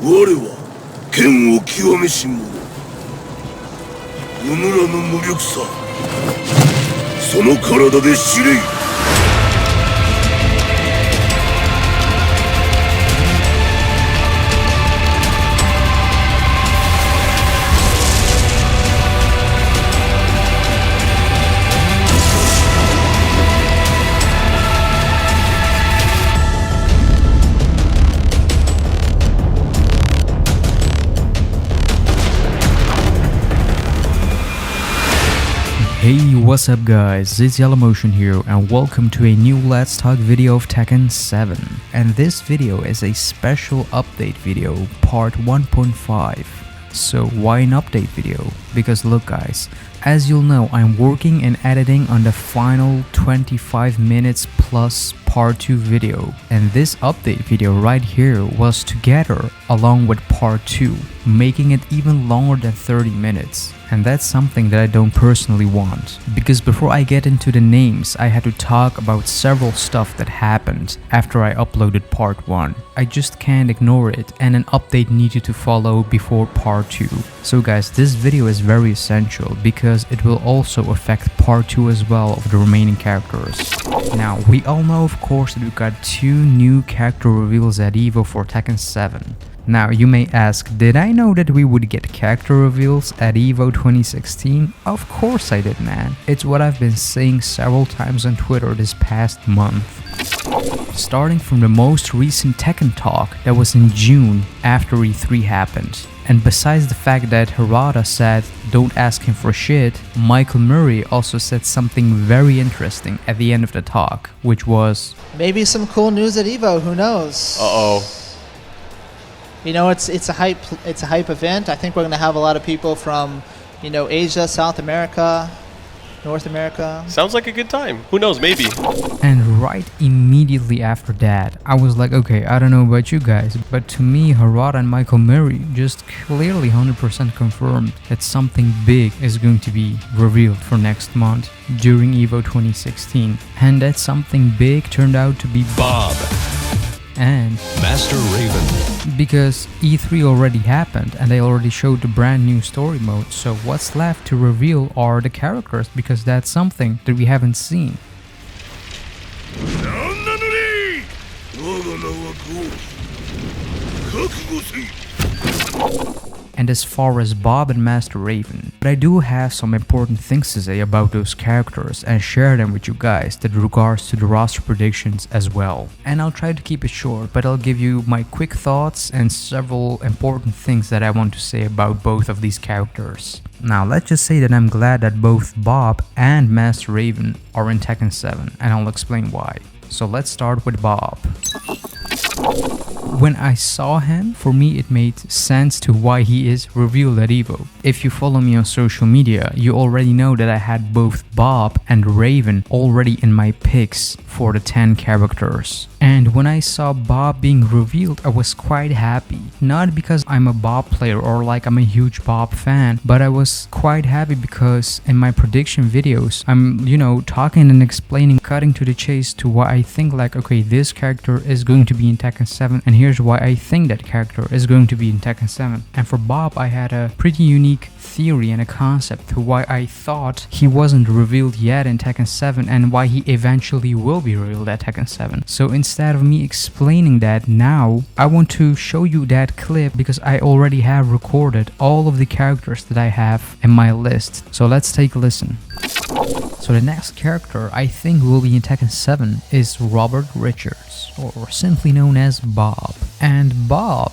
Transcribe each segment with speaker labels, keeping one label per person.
Speaker 1: 我は剣を極めし者。うぬらの無力さ、その体で知れい。
Speaker 2: Hey, what's up guys, it's YellowMotion here and welcome to a new Let's Talk video of Tekken 7. And this video is a special update video, part 1.5. So why an update video? Because look guys, as you'll know, I'm working and editing on the final 25 minutes plus part 2 video, and this update video right here was together along with part 2, making it even longer than 30 minutes. And that's something that I don't personally want, because before I get into the names, I had to talk about several stuff that happened after I uploaded part 1. I just can't ignore it, and an update needed to follow before part 2. So guys, this video is very essential because it will also affect part 2 as well of the remaining characters. Now, we all know of course that we got 2 new character reveals at EVO for Tekken 7. Now, you may ask, did I know that we would get character reveals at EVO 2016? Of course I did, man. It's what I've been saying several times on Twitter this past month. Starting from the most recent Tekken talk that was in June after E3 happened. And besides the fact that Harada said, don't ask him for shit, Michael Murray also said something very interesting at the end of the talk, which was,
Speaker 3: maybe some cool news at EVO, who knows?
Speaker 4: Uh-oh.
Speaker 3: You know, it's a hype event. I think we're going to have a lot of people from, you know, Asia, South America, North America.
Speaker 4: Sounds like a good time. Who knows, maybe.
Speaker 2: And right immediately after that, I was like, okay, I don't know about you guys, but to me, Harada and Michael Murray just clearly 100% confirmed that something big is going to be revealed for next month during EVO 2016. And that something big turned out to be
Speaker 5: Bob
Speaker 2: and
Speaker 5: Master Raven.
Speaker 2: Because E3 already happened and they already showed the brand new story mode, so what's left to reveal are the characters, because that's something that we haven't seen. And as far as Bob and Master Raven, but I do have some important things to say about those characters and share them with you guys that regards to the roster predictions as well. And I'll try to keep it short, but I'll give you my quick thoughts and several important things that I want to say about both of these characters. Now let's just say that I'm glad that both Bob and Master Raven are in Tekken 7, and I'll explain why. So let's start with Bob. When I saw him, for me it made sense to why he is revealed at EVO. If you follow me on social media, you already know that I had both Bob and Raven already in my picks for the 10 characters. And when I saw Bob being revealed, I was quite happy. Not because I'm a Bob player or like I'm a huge Bob fan, but I was quite happy because in my prediction videos, I'm, you know, talking and explaining, cutting to the chase to why I think like, okay, this character is going to be in Tekken 7 and here's why I think that character is going to be in Tekken 7. And for Bob, I had a pretty unique theory and a concept to why I thought he wasn't revealed yet in Tekken 7 and why he eventually will be revealed at Tekken 7. So instead of me explaining that now, I want to show you that clip because I already have recorded all of the characters that I have in my list. So let's take a listen. So the next character I think will be in Tekken 7 is Robert Richards, or simply known as Bob. And Bob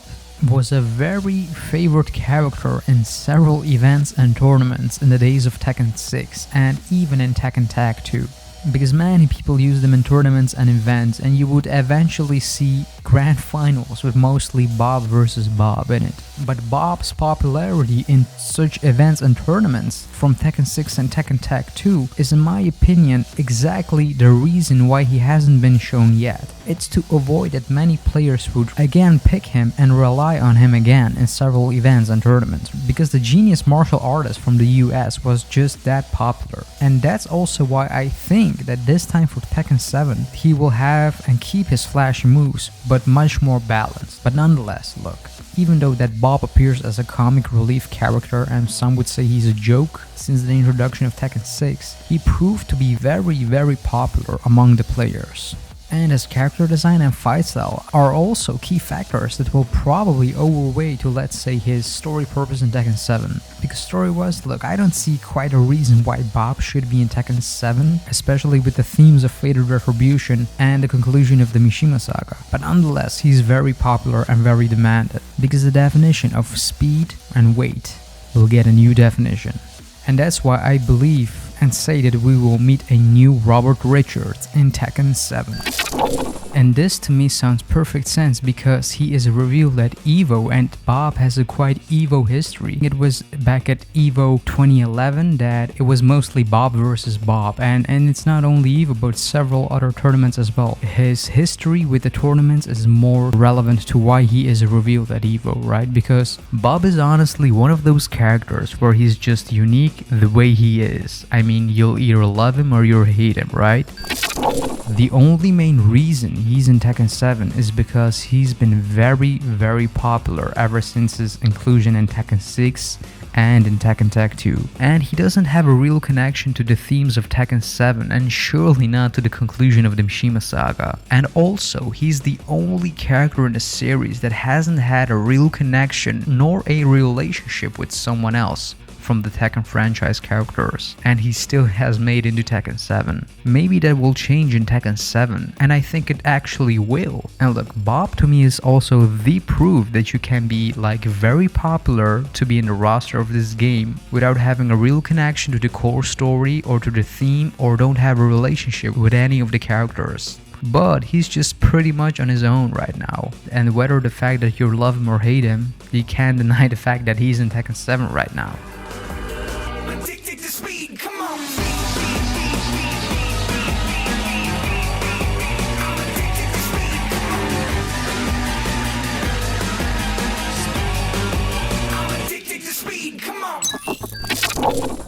Speaker 2: was a very favorite character in several events and tournaments in the days of Tekken 6 and even in Tekken Tag 2. Because many people use them in tournaments and events, and you would eventually see grand finals with mostly Bob versus Bob in it. But Bob's popularity in such events and tournaments from Tekken 6 and Tekken Tag 2 is, in my opinion, exactly the reason why he hasn't been shown yet. It's to avoid that many players would again pick him and rely on him again in several events and tournaments, because the genius martial artist from the US was just that popular. And that's also why I think that this time for Tekken 7 he will have and keep his flashy moves, but much more balanced. But nonetheless, look, even though that Bob appears as a comic relief character and some would say he's a joke since the introduction of Tekken 6, he proved to be very popular among the players. And his character design and fight style are also key factors that will probably overweigh to, let's say, his story purpose in Tekken 7. Because story-wise, look, I don't see quite a reason why Bob should be in Tekken 7, especially with the themes of Fated Retribution and the conclusion of the Mishima saga. But nonetheless, he's very popular and very demanded, because the definition of speed and weight will get a new definition. And that's why I believe and say that we will meet a new Robert Richards in Tekken 7. And this to me sounds perfect sense because he is revealed at EVO and Bob has a quite EVO history. It was back at EVO 2011 that it was mostly Bob versus Bob, and it's not only EVO but several other tournaments as well. His history with the tournaments is more relevant to why he is revealed at EVO, right? Because Bob is honestly one of those characters where he's just unique the way he is. I mean, you'll either love him or you'll hate him, right? The only main reason he's in Tekken 7 is because he's been very popular ever since his inclusion in Tekken 6 and in Tekken Tag 2. And he doesn't have a real connection to the themes of Tekken 7 and surely not to the conclusion of the Mishima saga. And also, he's the only character in the series that hasn't had a real connection nor a relationship with someone else from the Tekken franchise characters, and he still has made into Tekken 7. Maybe that will change in Tekken 7, and I think it actually will. And look, Bob to me is also the proof that you can be like very popular to be in the roster of this game without having a real connection to the core story or to the theme, or don't have a relationship with any of the characters. But he's just pretty much on his own right now, and whether the fact that you love him or hate him, you can't deny the fact that he's in Tekken 7 right now.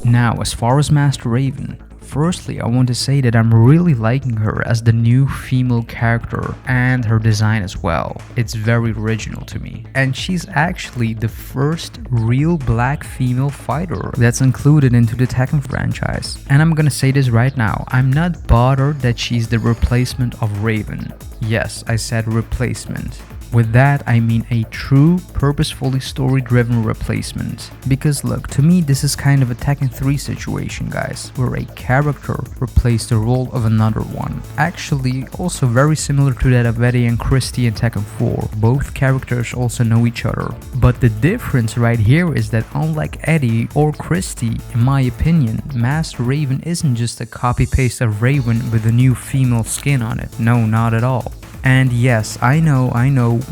Speaker 2: Now, as far as Master Raven, firstly I want to say that I'm really liking her as the new female character and her design as well. It's very original to me. And she's actually the first real black female fighter that's included into the Tekken franchise. And I'm gonna say this right now, I'm not bothered that she's the replacement of Raven. Yes, I said replacement. With that, I mean a true, purposefully story-driven replacement. Because look, to me this is kind of a Tekken 3 situation, guys, where a character replaced the role of another one. Actually, also very similar to that of Eddie and Christy in Tekken 4. Both characters also know each other. But the difference right here is that unlike Eddie or Christy, in my opinion, Master Raven isn't just a copy-paste of Raven with a new female skin on it. No, not at all. And yes, I know,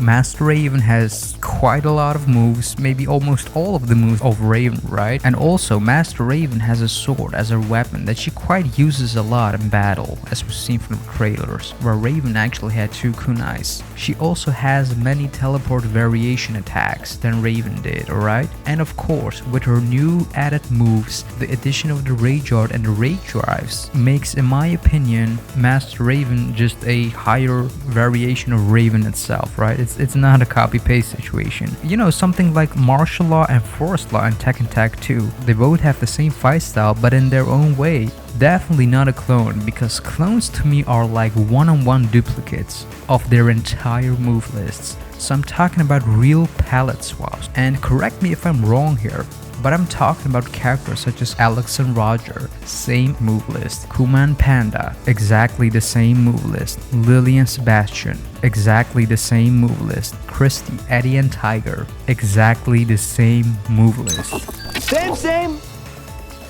Speaker 2: Master Raven has quite a lot of moves, maybe almost all of the moves of Raven, right? And also, Master Raven has a sword as a weapon that she quite uses a lot in battle, as we've seen from the trailers, where Raven actually had 2 kunais. She also has many teleport variation attacks than Raven did, alright? And of course, with her new added moves, the addition of the Rage Art and the Rage Drives makes, in my opinion, Master Raven just a higher variation of Raven itself, right? It's not a copy-paste situation. You know, something like Martial Law and Forest Law in Tekken Tag 2. They both have the same fight style, but in their own way. Definitely not a clone, because clones to me are like one-on-one duplicates of their entire move lists. So I'm talking about real palette swaps. And correct me if I'm wrong here, but I'm talking about characters such as Alex and Roger, same move list. Kuma and Panda, exactly the same move list. Lily and Sebastian, exactly the same move list. Christy, Eddie and Tiger, exactly the same move list.
Speaker 6: Same,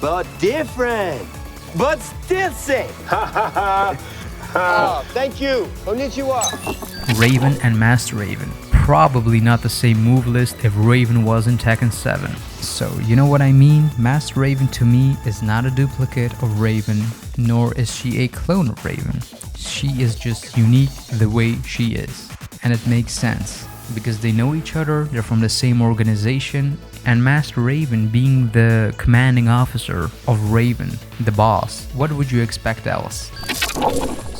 Speaker 6: but different. But still same. Oh, thank you. Konnichiwa.
Speaker 2: Raven and Master Raven. Probably not the same move list if Raven was in Tekken 7. So, you know what I mean? Master Raven to me is not a duplicate of Raven, nor is she a clone of Raven. She is just unique the way she is. And it makes sense, because they know each other, they're from the same organization, and Master Raven being the commanding officer of Raven, the boss, what would you expect else?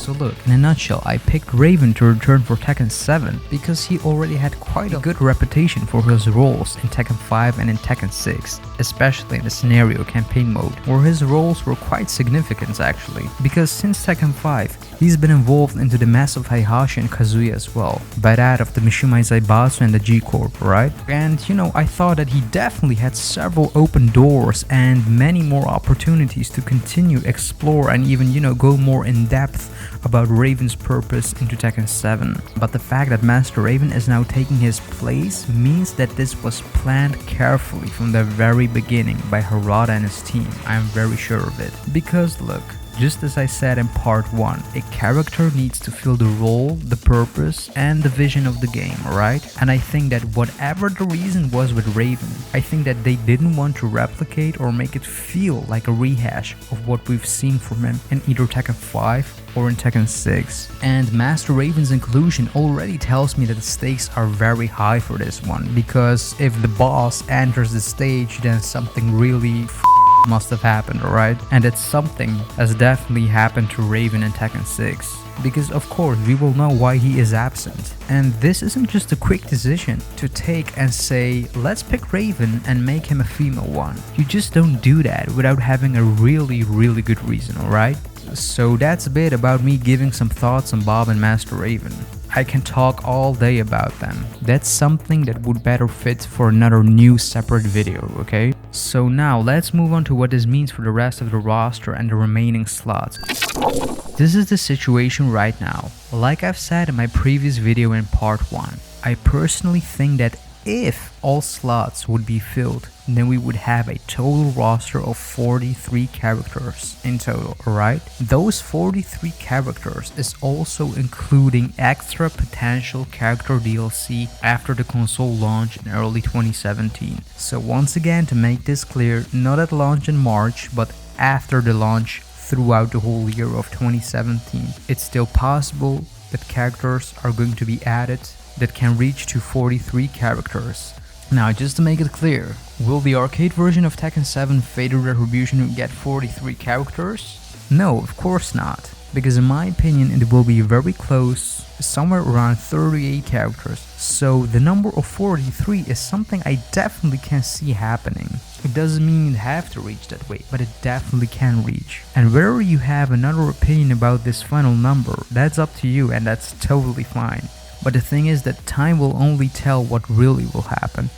Speaker 2: So look, in a nutshell, I picked Raven to return for Tekken 7 because he already had quite a good reputation for his roles in Tekken 5 and in Tekken 6, especially in the scenario campaign mode, where his roles were quite significant actually, because since Tekken 5, he's been involved into the massive Heihachi and Kazuya as well, by that of the Mishima Zaibatsu and the G-Corp, right? And you know, I thought that he definitely had several open doors and many more opportunities to continue, explore, and even, you know, go more in depth about Raven's purpose into Tekken 7. But the fact that Master Raven is now taking his place means that this was planned carefully from the very beginning by Harada and his team. I am very sure of it. Because look, just as I said in part 1, a character needs to fill the role, the purpose, and the vision of the game, right? And I think that whatever the reason was with Raven, I think that they didn't want to replicate or make it feel like a rehash of what we've seen from him in either Tekken 5 or in Tekken 6. And Master Raven's inclusion already tells me that the stakes are very high for this one, because if the boss enters the stage, then something really must have happened, alright? And it's something that's definitely happened to Raven in Tekken 6. Because of course we will know why he is absent. And this isn't just a quick decision to take and say, let's pick Raven and make him a female one. You just don't do that without having a really good reason, alright? So that's a bit about me giving some thoughts on Bob and Master Raven. I can talk all day about them. That's something that would better fit for another new separate video, okay? So now let's move on to what this means for the rest of the roster and the remaining slots. This is the situation right now. Like I've said in my previous video in part 1, I personally think that if all slots would be filled, then we would have a total roster of 43 characters in total, alright? Those 43 characters is also including extra potential character DLC after the console launch in early 2017. So once again, to make this clear, not at launch in March, but after the launch throughout the whole year of 2017. It's still possible that characters are going to be added that can reach to 43 characters. Now, just to make it clear, will the arcade version of Tekken 7 Fatal Retribution get 43 characters? No, of course not, because in my opinion it will be very close, somewhere around 38 characters. So the number of 43 is something I definitely can see happening. It doesn't mean you have to reach that way, but it definitely can reach. And whether you have another opinion about this final number, that's up to you, and that's totally fine. But the thing is that time will only tell what really will happen.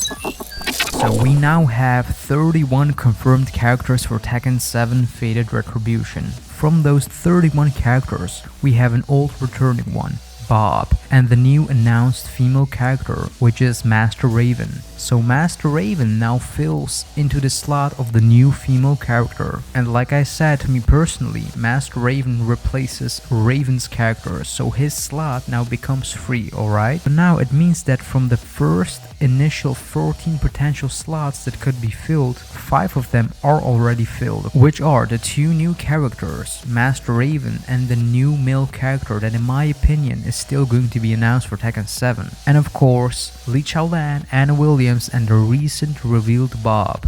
Speaker 2: So we now have 31 confirmed characters for Tekken 7 Fated Retribution. From those 31 characters, we have an old returning one, Bob, and the new announced female character, which is Master Raven. So Master Raven now fills into the slot of the new female character. And like I said, to me personally, Master Raven replaces Raven's character, so his slot now becomes free, alright? But now it means that from the first initial 14 potential slots that could be filled, 5 of them are already filled, which are the 2 new characters, Master Raven and the new male character that in my opinion is still going to be announced for Tekken 7. And of course, Lee Chaolan, Anna Williams, and the recent revealed Bob.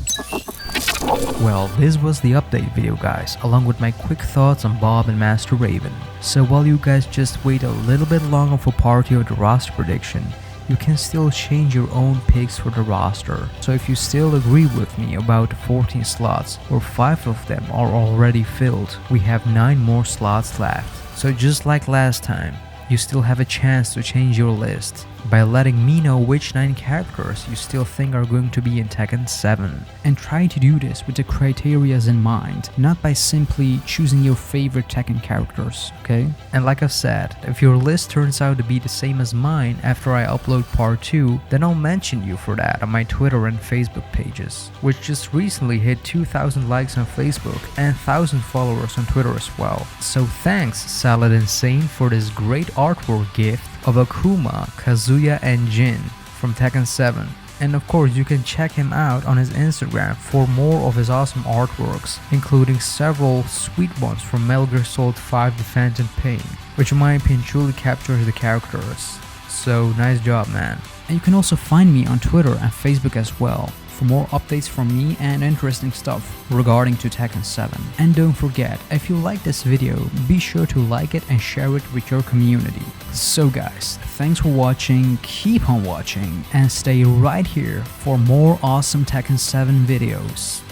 Speaker 2: Well, this was the update video, guys, along with my quick thoughts on Bob and Master Raven. So while you guys just wait a little bit longer for part 2 of the roster prediction, you can still change your own picks for the roster. So if you still agree with me about the 14 slots, where 5 of them are already filled, we have 9 more slots left. So just like last time, you still have a chance to change your list by letting me know which 9 characters you still think are going to be in Tekken 7. And try to do this with the criteria in mind, not by simply choosing your favorite Tekken characters, okay? And like I said, if your list turns out to be the same as mine after I upload part 2, then I'll mention you for that on my Twitter and Facebook pages, which just recently hit 2,000 likes on Facebook and 1,000 followers on Twitter as well. So thanks Salad and Sane for this great artwork gift of Akuma, Kazuya, and Jin from Tekken 7. And of course you can check him out on his Instagram for more of his awesome artworks, including several sweet ones from Metal Gear Solid 5 The Phantom Pain, which in my opinion truly captures the characters. So nice job, man. And you can also find me on Twitter and Facebook as well. for more updates from me and interesting stuff regarding to Tekken 7. And don't forget, if you like this video, be sure to like it and share it with your community. So guys, thanks for watching, keep on watching, and stay right here for more awesome Tekken 7 videos.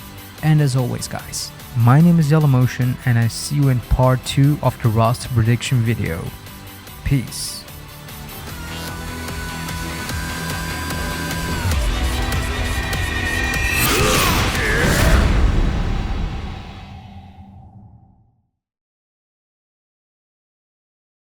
Speaker 2: And as always guys, my name is YellowMotion and I see you in part 2 of the roster prediction video. Peace.